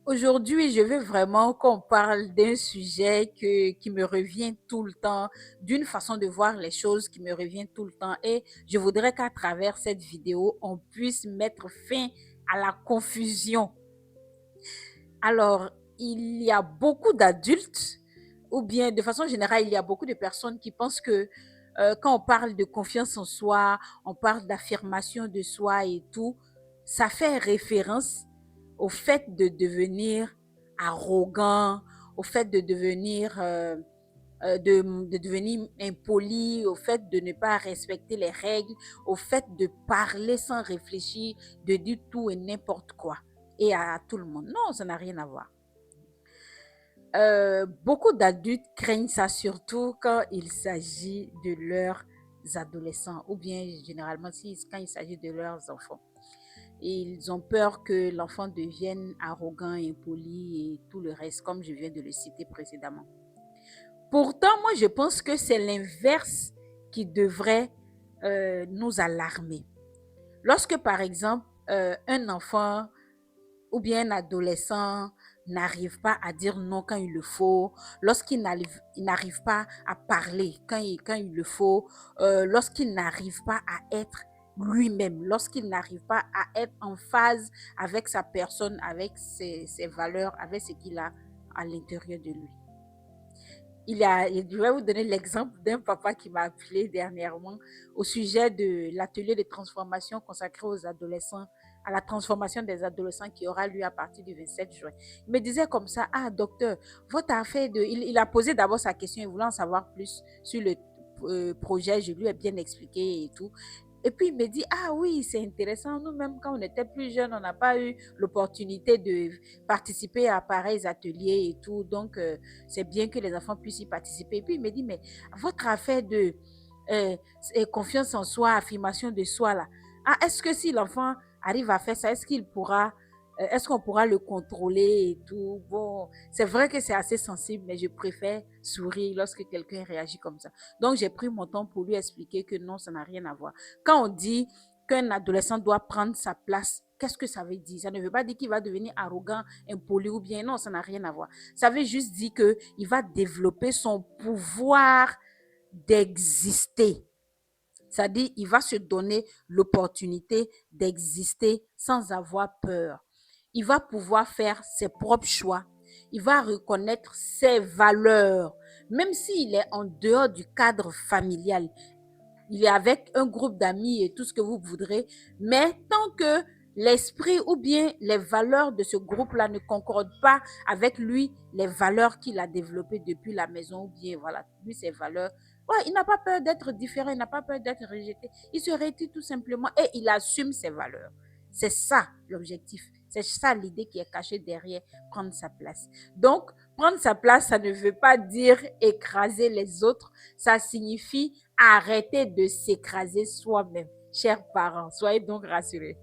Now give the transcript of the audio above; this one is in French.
Aujourd'hui, je veux vraiment qu'on parle d'un sujet qui me revient tout le temps, d'une façon de voir les choses qui me revient tout le temps. Et je voudrais qu'à travers cette vidéo, on puisse mettre fin à la confusion. Alors, il y a beaucoup d'adultes, ou bien de façon générale, il y a beaucoup de personnes qui pensent que quand on parle de confiance en soi, on parle d'affirmation de soi et tout, ça fait référence au fait de devenir arrogant, au fait de devenir de devenir impoli, au fait de ne pas respecter les règles, au fait de parler sans réfléchir, de dire tout et n'importe quoi et à tout le monde. Non, ça n'a rien à voir. Beaucoup d'adultes craignent ça, surtout quand il s'agit de leurs adolescents ou bien généralement quand il s'agit de leurs enfants. Ils ont peur que l'enfant devienne arrogant, impoli et tout le reste, comme je viens de le citer précédemment. Pourtant, moi, je pense que c'est l'inverse qui devrait nous alarmer. Lorsque, par exemple, un enfant ou bien un adolescent n'arrive pas à dire non quand il le faut, lorsqu'il n'arrive pas à parler quand il le faut, lorsqu'il n'arrive pas à être lui-même, lorsqu'il n'arrive pas à être en phase avec sa personne, avec ses valeurs, avec ce qu'il a à l'intérieur de lui. Je vais vous donner l'exemple d'un papa qui m'a appelé dernièrement au sujet de l'atelier de transformation consacré aux adolescents, à la transformation des adolescents qui aura lieu à partir du 27 juin. Il me disait comme ça, ah docteur, votre affaire de... Il a posé d'abord sa question, il voulait en savoir plus sur le projet, je lui ai bien expliqué et tout. Et puis il me dit, ah oui, c'est intéressant, nous-mêmes quand on était plus jeunes, on n'a pas eu l'opportunité de participer à pareils ateliers et tout, donc c'est bien que les enfants puissent y participer. Et puis il me dit, mais votre affaire de euh, confiance en soi, affirmation de soi, là, ah, est-ce que si l'enfant arrive à faire ça, est-ce qu'on pourra le contrôler et tout? Bon, c'est vrai que c'est assez sensible, mais je préfère sourire lorsque quelqu'un réagit comme ça. Donc, j'ai pris mon temps pour lui expliquer que non, ça n'a rien à voir. Quand on dit qu'un adolescent doit prendre sa place, qu'est-ce que ça veut dire? Ça ne veut pas dire qu'il va devenir arrogant, impoli ou bien non, ça n'a rien à voir. Ça veut juste dire qu'il va développer son pouvoir d'exister. C'est-à-dire, il va se donner l'opportunité d'exister sans avoir peur. Il va pouvoir faire ses propres choix. Il va reconnaître ses valeurs, même s'il est en dehors du cadre familial. Il est avec un groupe d'amis et tout ce que vous voudrez, mais tant que l'esprit ou bien les valeurs de ce groupe-là ne concordent pas avec lui, les valeurs qu'il a développées depuis la maison ou bien, voilà, lui, ses valeurs, ouais, il n'a pas peur d'être différent, il n'a pas peur d'être rejeté. Il se retire tout simplement et il assume ses valeurs. C'est ça l'objectif. C'est ça l'idée qui est cachée derrière prendre sa place. Donc, prendre sa place, ça ne veut pas dire écraser les autres. Ça signifie arrêter de s'écraser soi-même. Chers parents, soyez donc rassurés.